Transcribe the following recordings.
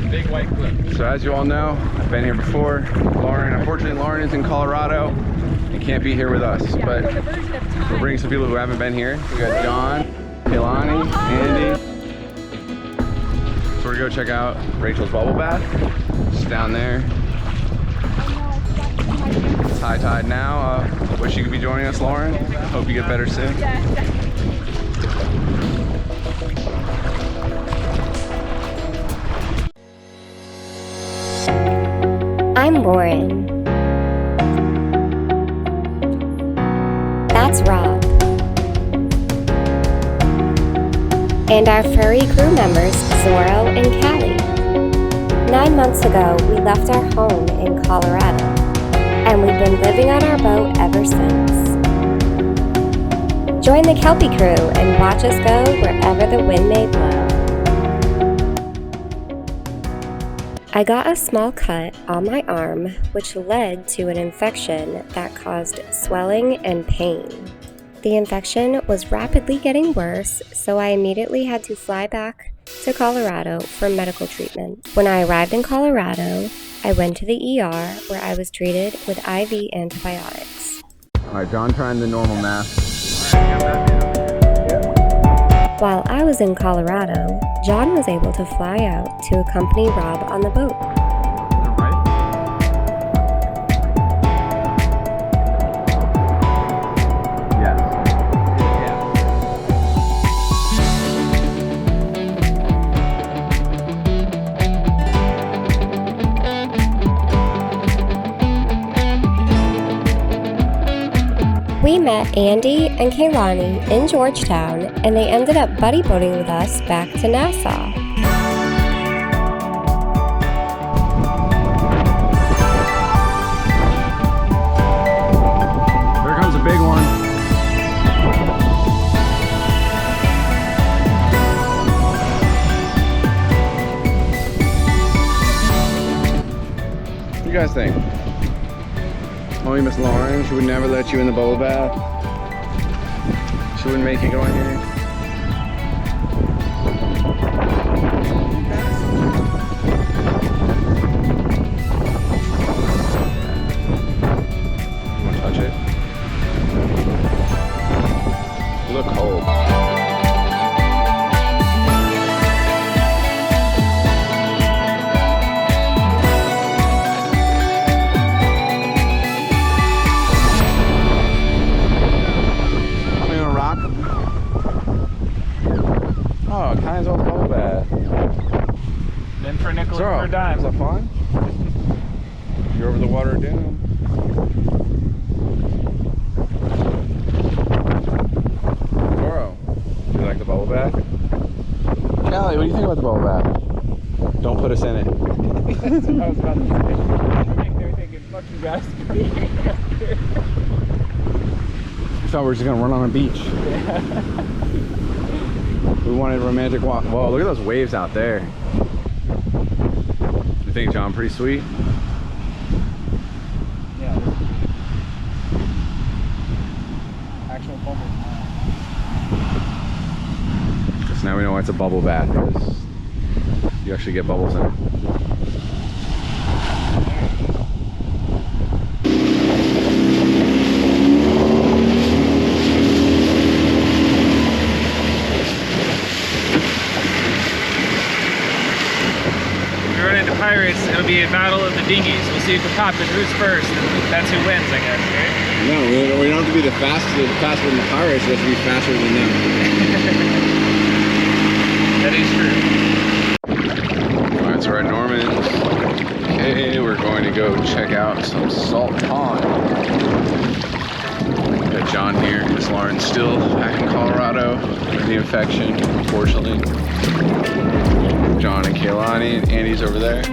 Big white cliff. So as you all know, I've been here before. Unfortunately, Lauren is in Colorado and can't be here with us. But we're bringing some people who haven't been here. We got John, Kaylani, Andy. So we're gonna go check out Rachel's bubble bath. It's down there. It's high tide now. Wish you could be joining us, Lauren. Hope you get better soon. I'm Lauren. That's Rob. And our furry crew members, Zorro and Callie. 9 months ago, we left our home in Colorado, and we've been living on our boat ever since. Join the Kelpie crew and watch us go wherever the wind may blow. I got a small cut on my arm, which led to an infection that caused swelling and pain. The infection was rapidly getting worse, so I immediately had to fly back to Colorado for medical treatment. When I arrived in Colorado, I went to the ER where I was treated with IV antibiotics. All right, John trying the normal math. While I was in Colorado, John was able to fly out to accompany Rob on the boat. We met Andy and Kaylani in Georgetown, and they ended up buddy boating with us back to Nassau. There comes a big one. What do you guys think? Only Miss Lauren, she would never let you in the bubble bath. She wouldn't make you go in here. You wanna touch it? You look cold. Oh, kind of bubble bath. Then for a nickel Zorro, or a dime. is that fun? You're over the water doom. Zorro, you like the bubble bath? Callie, what do you think about the bubble bath? Don't put us in it. That's what I was about to say. I think they were thinking, fuck you guys. I thought we were just gonna run on a beach. We wanted a romantic walk. Whoa, look at those waves out there. You think, John, pretty sweet? Yeah. Actual bubble. So now we know why it's a bubble bath, because you actually get bubbles in it. Pirates, it'll be a battle of the dinghies. We'll see who can pop it, who's first, and that's who wins, I guess, right? No, we don't have to be the faster than the pirates, we have to be faster than them. That is true. Alright, so we're at Norman's. Okay, we're going to go check out some salt pond. Got John here, Miss Lauren's still back in Colorado with the infection, unfortunately. John and Kaylani, and Andy's over there.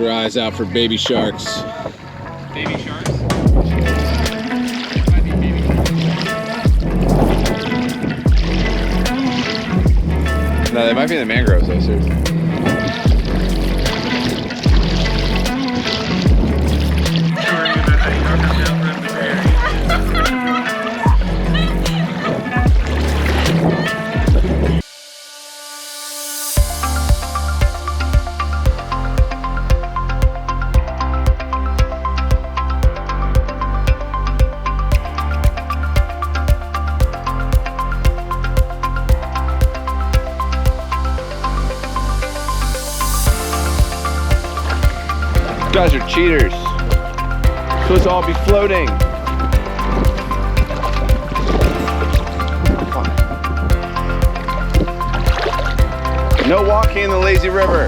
your eyes out for baby sharks. Baby sharks? Might be baby sharks. No, they might be in the mangroves though, seriously. You guys are cheaters. Supposed to all be floating. No walking in the lazy river.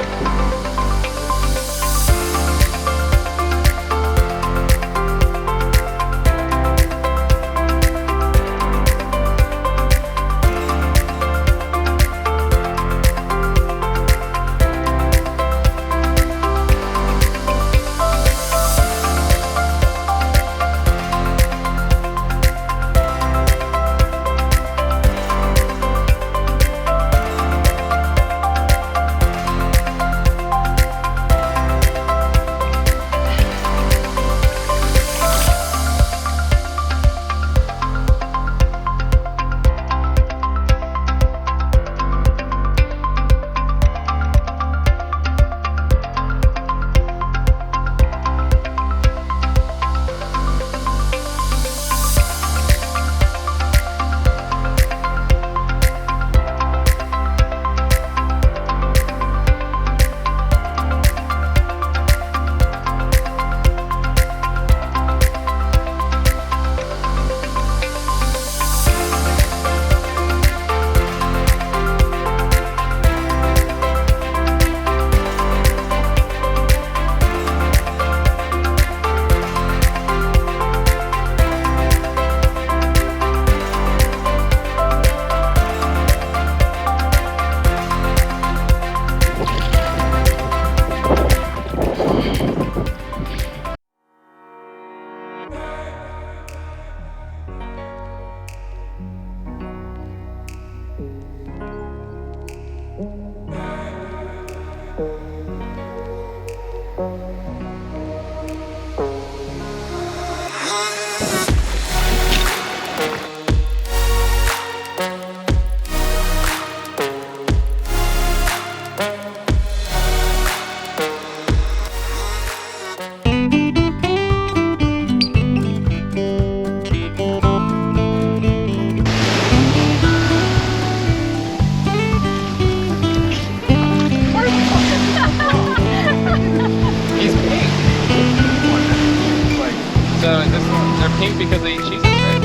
They're pink because they eat cheeses, right?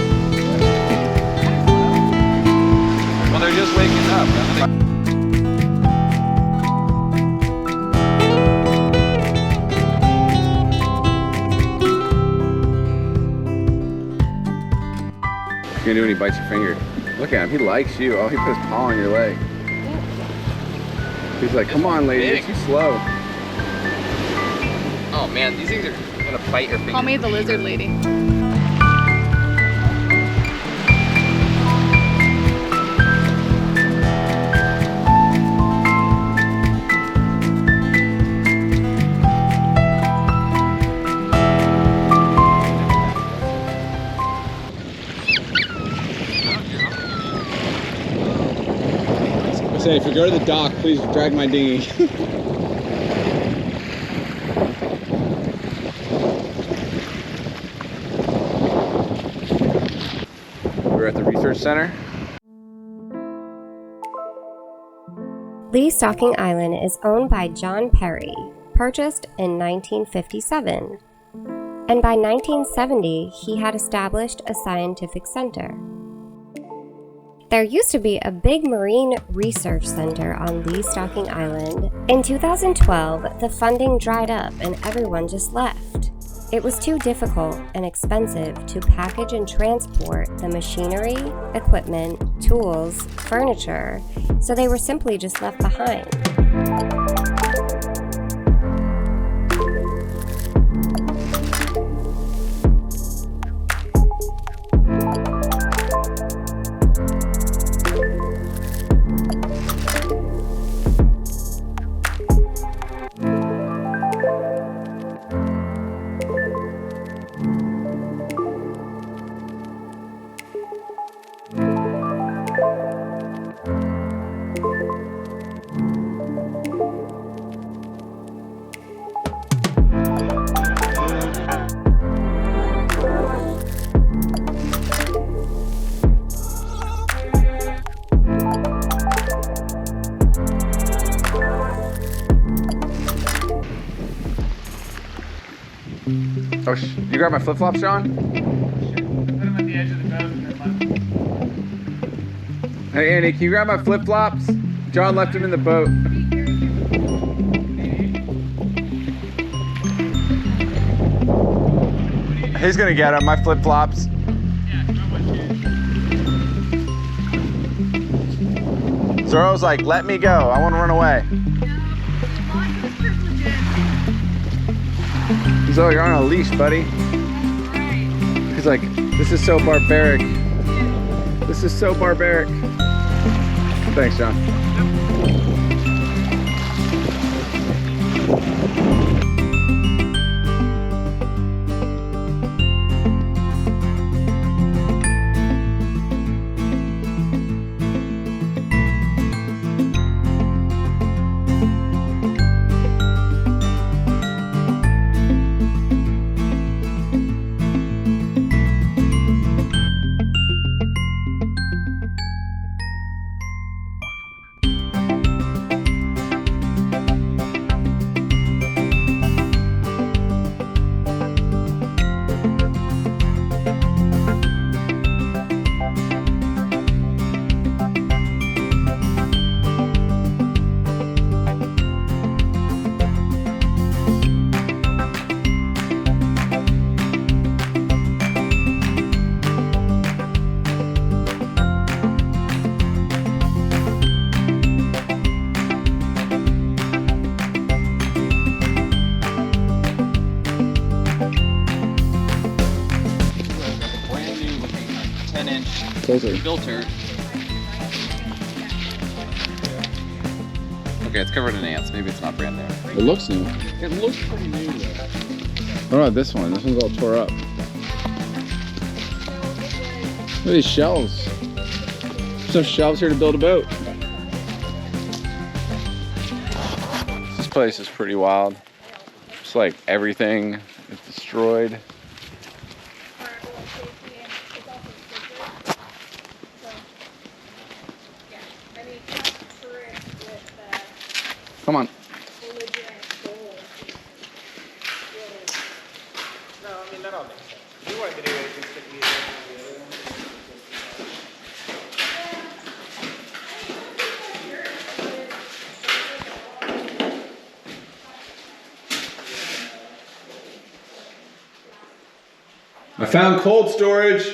Well, they're just waking up. What you gonna do when he bites your finger? Look at him, he likes you. Oh, he put his paw on your leg. He's like, come on, lady, you're too slow. Oh man, these things are gonna bite your finger. Call me the lizard lady. I say, if you go to the dock, please drag my dinghy. We're at the research center. Lee Stocking Island is owned by John Perry, purchased in 1957. And by 1970, he had established a scientific center. There used to be a big marine research center on Lee Stocking Island. In 2012, the funding dried up and everyone just left. It was too difficult and expensive to package and transport the machinery, equipment, tools, furniture, so they were simply just left behind. Oh, you grab my flip-flops, John? Put them at the edge of the boat and then Hey, Andy, can you grab my flip-flops? John left them in the boat. He's gonna get them, my flip-flops. Zoro's like, let me go. I want to run away. Zoro, you're on a leash, buddy. He's like, this is so barbaric. This is so barbaric. Thanks, John. Filter. Okay, it's covered in ants. Maybe it's not brand new. It looks new. It looks pretty new though. What about this one? This one's all tore up. Look at these shelves. There's some shelves here to build a boat. This place is pretty wild. It's like everything is destroyed. Come on. I found cold storage.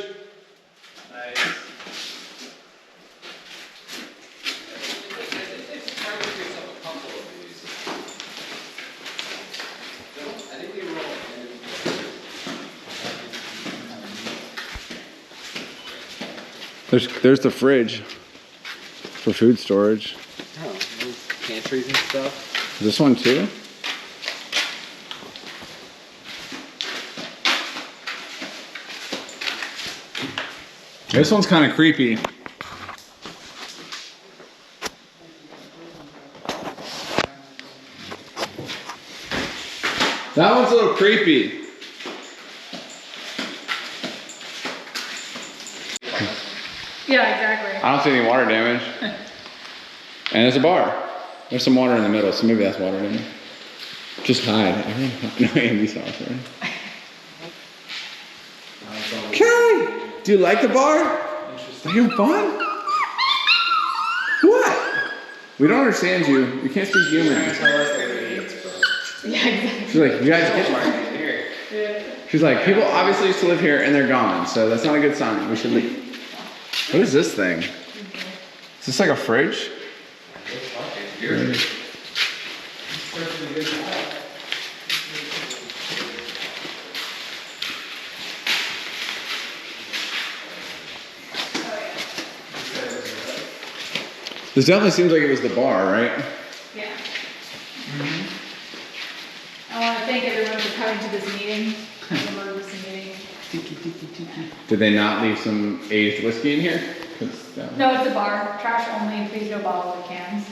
There's the fridge for food storage. Oh, those pantries and stuff. This one too? This one's kind of creepy. That one's a little creepy. Yeah, exactly. I don't see any water damage. And there's a bar. There's some water in the middle, so maybe that's water damage. Just hide. No, Andy saw us, right? Kelly! Do you like the bar? Are you having fun? What? We don't understand you. You can't speak human. Yeah, exactly. She's like, you guys get She's like, people obviously used to live here and they're gone, so that's not a good sign. We should leave. What is this thing? Is this like a fridge? This definitely seems like it was the bar, right? Yeah. I want to thank everyone for coming to this meeting. The emergency meeting. Did they not leave some aged whiskey in here? No, it's a bar. Trash only. Please no bottles or cans.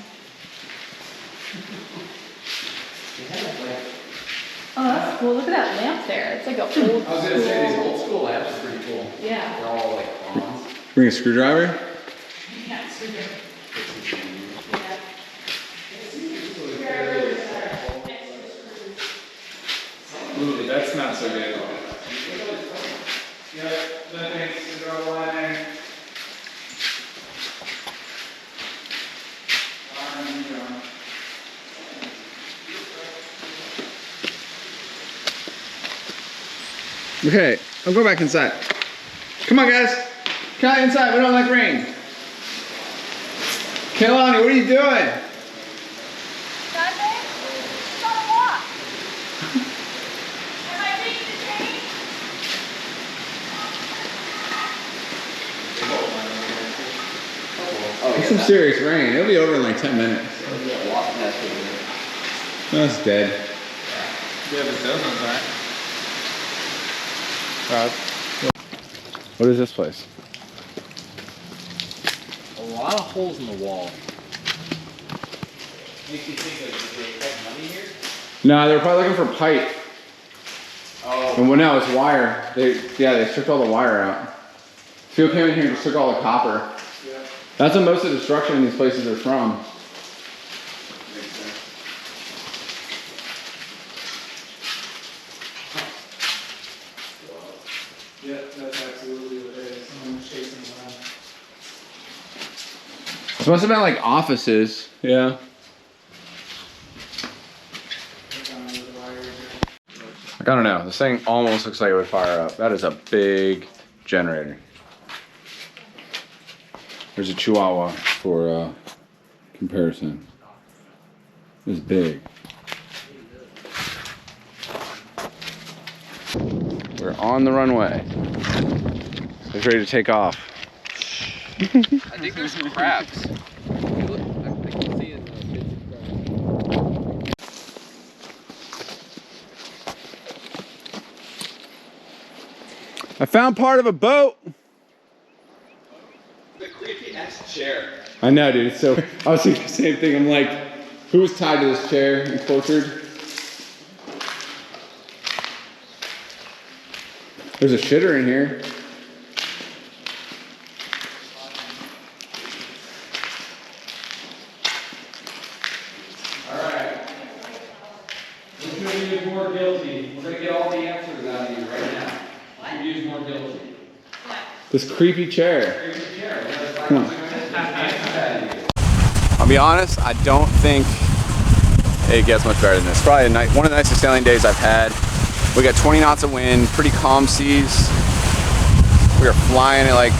Oh, that's cool. Look at that lamp there. It's like a old school. I was gonna say these old school lamps are pretty cool. Yeah. They're all like bronze. Bring a screwdriver? Yeah, it's super. Yeah. Ooh, that's not so good. Yep, thanks. Draw the line there. Okay, I'll go back inside. Come on, guys. Come inside. We don't like rain. Kelani, what are you doing? Nothing. It's on a walk. Am I being detained? It's some serious rain. It'll be over in like 10 minutes. That's dead. Yeah, but those ones aren't. What is this place? A lot of holes in the wall. Makes you think of, did they have money here? No, they were probably looking for pipe. Oh. And well, no, it's wire. They stripped all the wire out. People came in here and just took all the copper. Yeah. That's what most of the destruction in these places are from. Makes sense. Yeah, that's absolutely what it is. Someone chasing around. This must have been like offices. Yeah. Like, I don't know. This thing almost looks like it would fire up. That is a big generator. There's a Chihuahua for comparison. It's big. We're on the runway. It's ready to take off. I think there's some crabs. I can see it. I found part of a boat. The creepy ass chair. I know, dude. It's so. I was thinking the same thing. I'm like, who was tied to this chair and tortured? There's a shitter in here. All right. Which one of you is more guilty? We're going to get all the answers out of you right now. What? Who is more guilty? This creepy chair. Creepy chair. I'll be honest, I don't think it gets much better than this. Probably one of the nicest sailing days I've had. We got 20 knots of wind, pretty calm seas. We are flying at like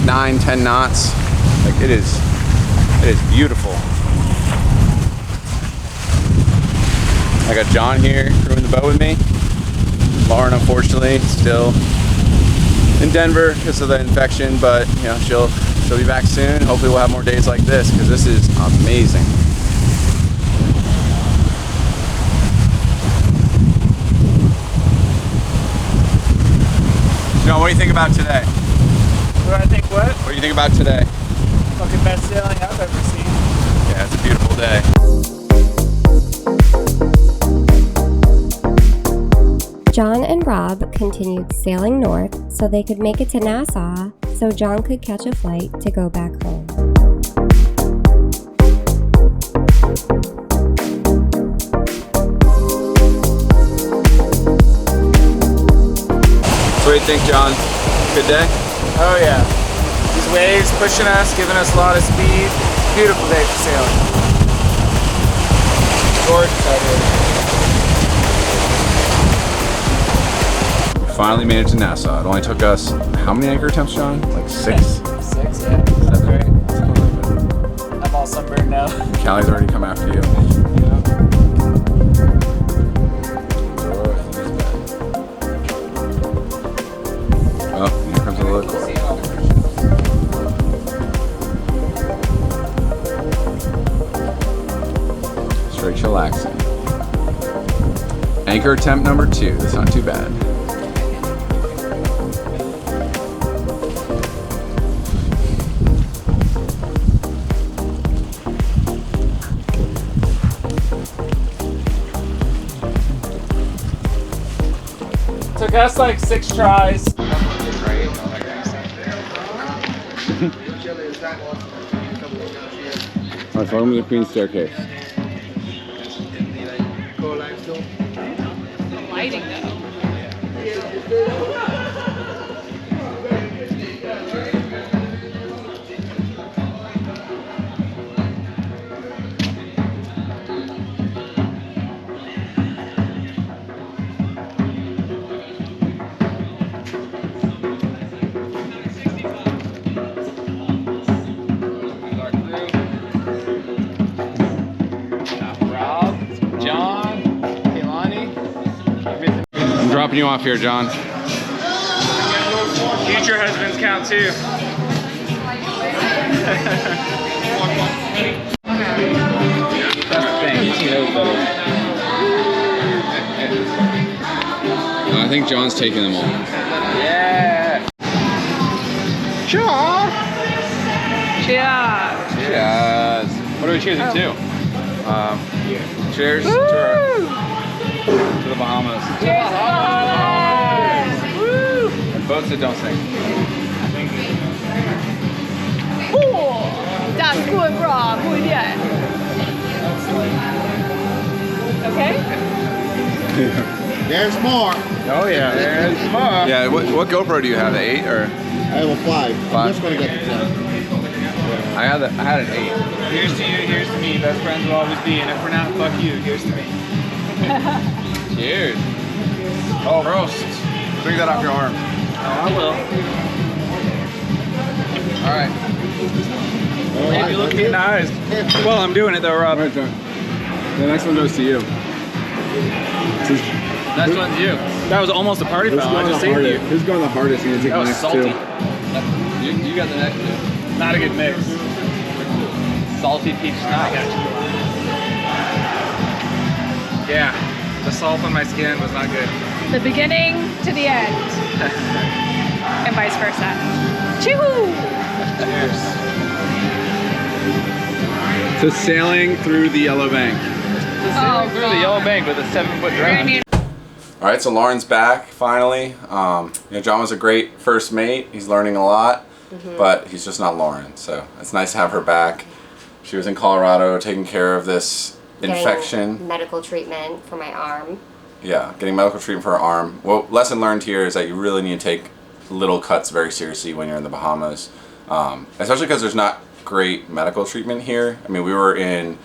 9-10 knots. Like it is beautiful. I got John here crewing the boat with me. Lauren, unfortunately, still in Denver because of the infection, but you know, she'll be back soon. Hopefully we'll have more days like this because this is amazing. John, what do you think about today? What do I think what? What do you think about today? Fucking best sailing I've ever seen. Yeah, it's a beautiful day. John and Rob continued sailing north so they could make it to Nassau so John could catch a flight to go back home. What do you think, John? Good day? Oh yeah. These waves pushing us, giving us a lot of speed. Beautiful day for sailing. Gorgeous out here. Finally made it to Nassau. It only took us, how many anchor attempts, John? Like 6? 6, yeah. 7. I'm all sunburned now. Callie's already come after you. Oh, here comes the local. Straight chillaxing. Anchor attempt number 2. That's not too bad. Took us like 6 tries. Alright, welcome to the Queen's Staircase. lighting though. I'm dropping you off here, John. Future husbands count too. That's the thing. He knows better. I think John's taking them all. Yeah. Sure. Cheers. Cheers. What are we choosing to? Cheers to the Bahamas. Cheers, Bahamas. Woo. And boats that don't sink. That's good, bro. Good, yeah. Okay. There's more. Oh yeah, there's more. Yeah, what GoPro do you have? The 8 or? I have a 5. I'm Five. just gonna get the 10. I had an 8. Here's to you, here's to me. Best friends will always be, and if we're not, fuck you. Here's to me. Cheers. Oh, roast. Drink that off your arm. Oh, I will. All right. If you look me in the eyes. Well, I'm doing it though, Rob. All right, John. The next one goes to you. Next one's you. That was almost a party foul. I just saved you. Who's going the hardest? You take That was salty. You got the next two. Not a good mix. Salty peach schnapps. Yeah, the salt on my skin was not good. The beginning to the end. And vice versa. Chee-hoo! Cheers. To sailing through the Yellow Bank. Sailing through the Yellow Bank with a 7-foot drag. All right, so Lauren's back finally. John was a great first mate. He's learning a lot, but he's just not Lauren. So it's nice to have her back. She was in Colorado taking care of this infection. Getting medical treatment for my arm. Yeah, getting medical treatment for her arm. Well, lesson learned here is that you really need to take little cuts very seriously when you're in the Bahamas, especially because there's not great medical treatment here. I mean, we were in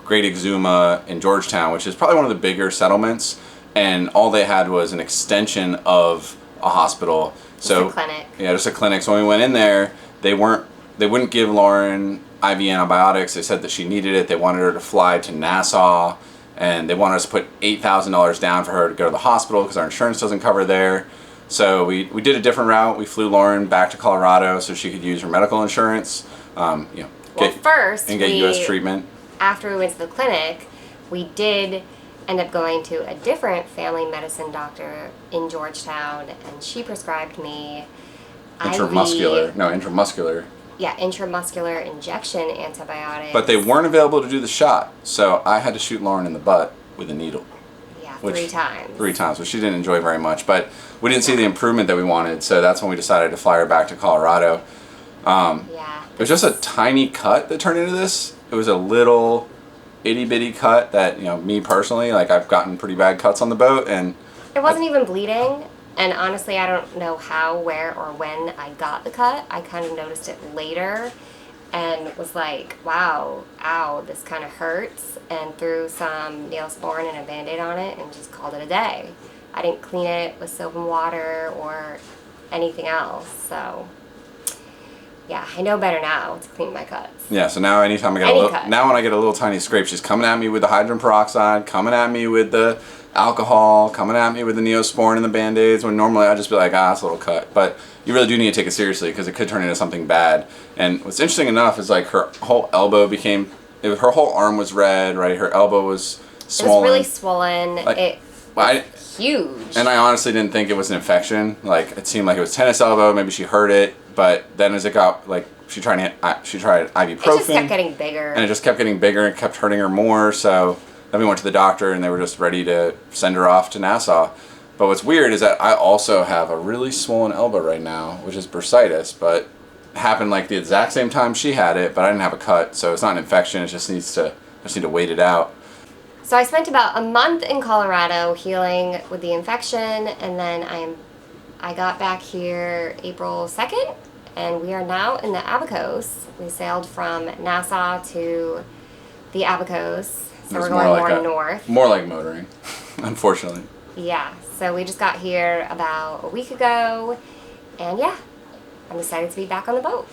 Great Exuma in Georgetown, which is probably one of the bigger settlements, and all they had was an extension of a hospital. Just a clinic. Yeah, just a clinic. So when we went in there, they wouldn't give Lauren IV antibiotics. They said that she needed it. They wanted her to fly to Nassau, and they wanted us to put $8,000 down for her to go to the hospital because our insurance doesn't cover there. So we did a different route. We flew Lauren back to Colorado so she could use her medical insurance. First, get U.S. treatment. After we went to the clinic, we did end up going to a different family medicine doctor in Georgetown, and she prescribed me intramuscular. Yeah, intramuscular injection antibiotics. But they weren't available to do the shot, so I had to shoot Lauren in the butt with a needle. Yeah, 3 times. 3 times, which she didn't enjoy very much. But we didn't see the improvement that we wanted, so that's when we decided to fly her back to Colorado. It was just a tiny cut that turned into this. It was a little itty bitty cut that, me personally, like I've gotten pretty bad cuts on the boat, and it wasn't even bleeding. And honestly, I don't know how, where, or when I got the cut. I kind of noticed it later and was like, wow, ow, this kind of hurts, and threw some Neosporin and a Band-Aid on it and just called it a day. I didn't clean it with soap and water or anything else, so yeah, I know better now to clean my cuts. Yeah, so now anytime I get when I get a little tiny scrape, she's coming at me with the hydrogen peroxide, coming at me with the alcohol, coming at me with the Neosporin and the Band-Aids, when normally I'd just be like, it's a little cut. But you really do need to take it seriously because it could turn into something bad. And what's interesting enough is like her whole elbow her whole arm was red, right? Her elbow was swollen. It was really swollen. Huge. And I honestly didn't think it was an infection. Like, it seemed like it was tennis elbow, maybe she hurt it, but then as it got, like, she tried ibuprofen. It just kept getting bigger. And it just kept getting bigger and kept hurting her more, so then we went to the doctor and they were just ready to send her off to Nassau. But what's weird is that I also have a really swollen elbow right now, which is bursitis, but it happened like the exact same time she had it, but I didn't have a cut, so it's not an infection, it just need to wait it out. So I spent about a month in Colorado healing with the infection, and then I got back here April 2nd, and we are now in the Abacos. We sailed from Nassau to the Abacos, so we're going more north. More like motoring, unfortunately. Yeah, so we just got here about a week ago, and yeah, I'm excited to be back on the boat.